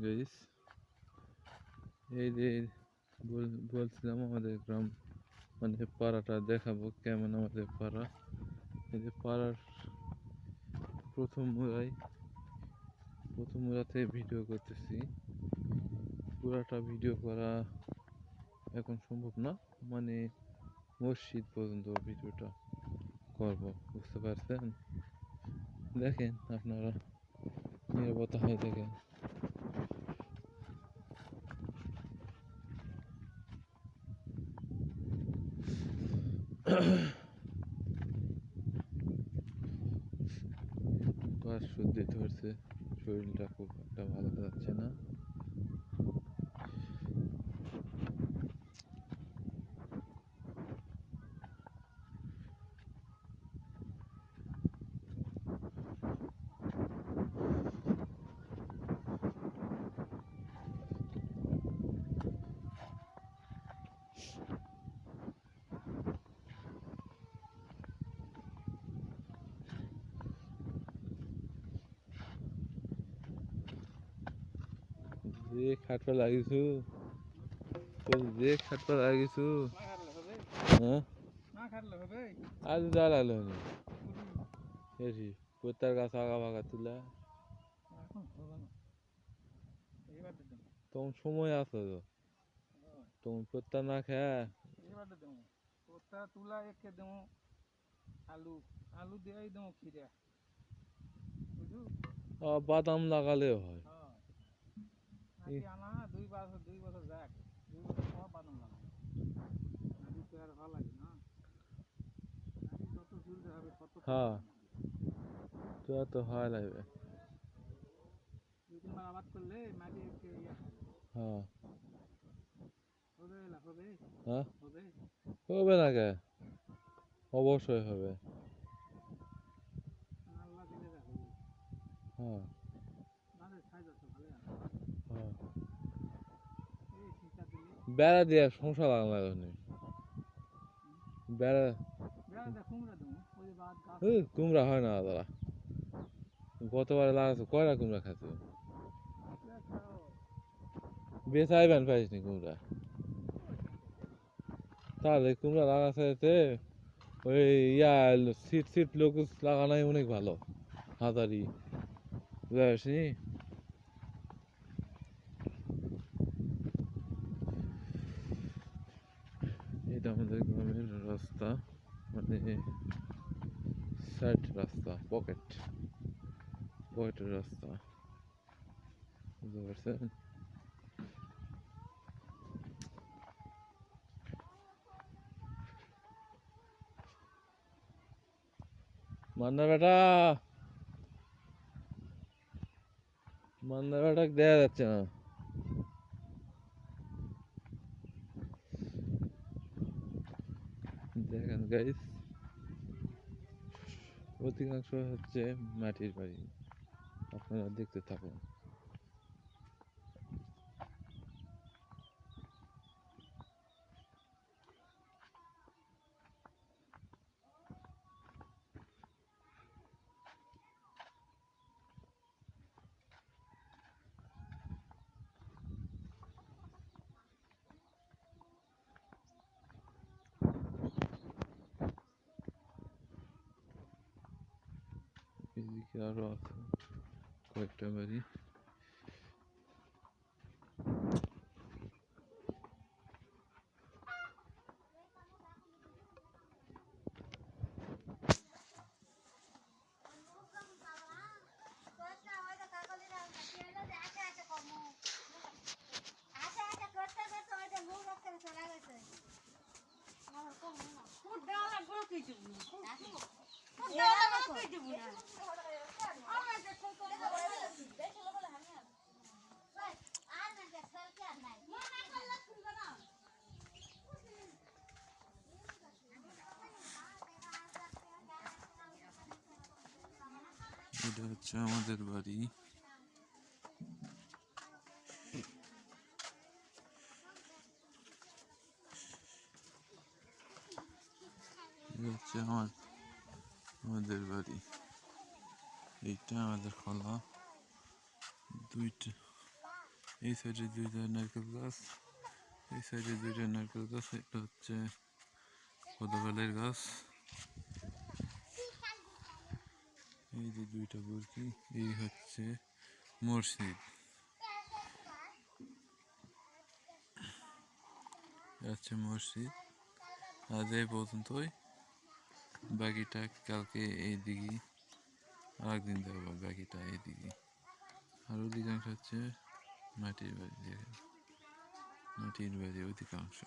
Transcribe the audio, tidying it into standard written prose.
Guys, এই যে বলছিলাম আমাদের গ্রাম মানে পাড়াটা দেখাবো কেমন আমাদের পাড়া। এই যে পাড়ার প্রথম মুরাতে ভিডিও করতেছি। পুরাটা ভিডিও করা এখন সম্ভব না, মানে মসজিদ পর্যন্ত ভিডিওটা করব, বুঝতে পারছেন? দেখেন আপনারা, নিরাপত্তা হয়ে দেখেন। আর সর্দি ধরছে, শরীরটা খুব একটা ভালো যাচ্ছে না। যে খাটপা লাগিয়েছু, যে খাটপা লাগিয়েছু, হ্যাঁ আজ যা লাগলো এসি প্রত্যার গাছ আগা ভাগা তুলা তখন সময় আছে তো, তখন প্রত্যার না খেয়ে তুলা একে দেবো, আলু আলু দিয়ে দেবো, খিরা বুঝু বাদাম লাগালেও হয়। নাকি আনা 2 বছর যাক, 2 বছর পর বাদাম লাগাবো। নাকি তো আর ভালো লাগে না, নাকি যত ঝুলতে হবে তত হ্যাঁ, তো হয় লাগবে। 2-3 বার আবাদ করলে মাটি একটু ইয়ে হয়। হ্যাঁ হবে না, হবে হ্যাঁ, হবে হবে না কে? অবশ্যই হবে। আল্লাহ দিলে যা হবে। হ্যাঁ বাজার সাইজ আছে ভালো আছে, হ্যাঁ, এই শীতটা দিলে বেড়া দিয়ে সংসার লাগানো লাগে, বেড়া বেড়া দেখ কুমড়া দেবো, ওই যে বাদ গাছ কুমড়া হয় না দাদা। গতবার লাগাছো কয়টা কুমড়া খাচ্ছো? বেচাইবেন পাইসনি কুমড়া, তাহলে কুমড়া লাগাতে ওই সিট লোক লাগানোই অনেক ভালো। হাজারি বুঝতে পারছি। এটা আমাদের গ্রামের রাস্তা, মানে সাইড রাস্তা, পকেটের রাস্তা, বুঝতে পারছেন? মান্না বেটা, মান্না বেটা দেখা যাচ্ছে না। দেখেন গাইস, অধিকাংশ হচ্ছে মাটির বাড়ি, আপনারা দেখতে থাকুন। এদিকে আরো আছে কয়েকটা বাড়ি। এটা হচ্ছে আমাদের বাড়ি। এটা হচ্ছে আমাদের বাড়ি। এইটা আমাদের খোলা দুইটা এই সাইডে দুইটা নারকেল গাছ, এই সাইডে দুইটা নারকেল গাছ, এটা হচ্ছে কদবেলের গাছ। এই যে দুইটা বলছি, এই হচ্ছে মসজিদ। হচ্ছে মসজিদ। আজ এই পর্যন্তই, বাকিটা কালকে এইদিকে, আরেকদিন দেখবো বাকিটা এইদিকে। আর অধিকাংশ হচ্ছে মাটির বাড়ি, দেখেন মাটির বাড়ি অধিকাংশ।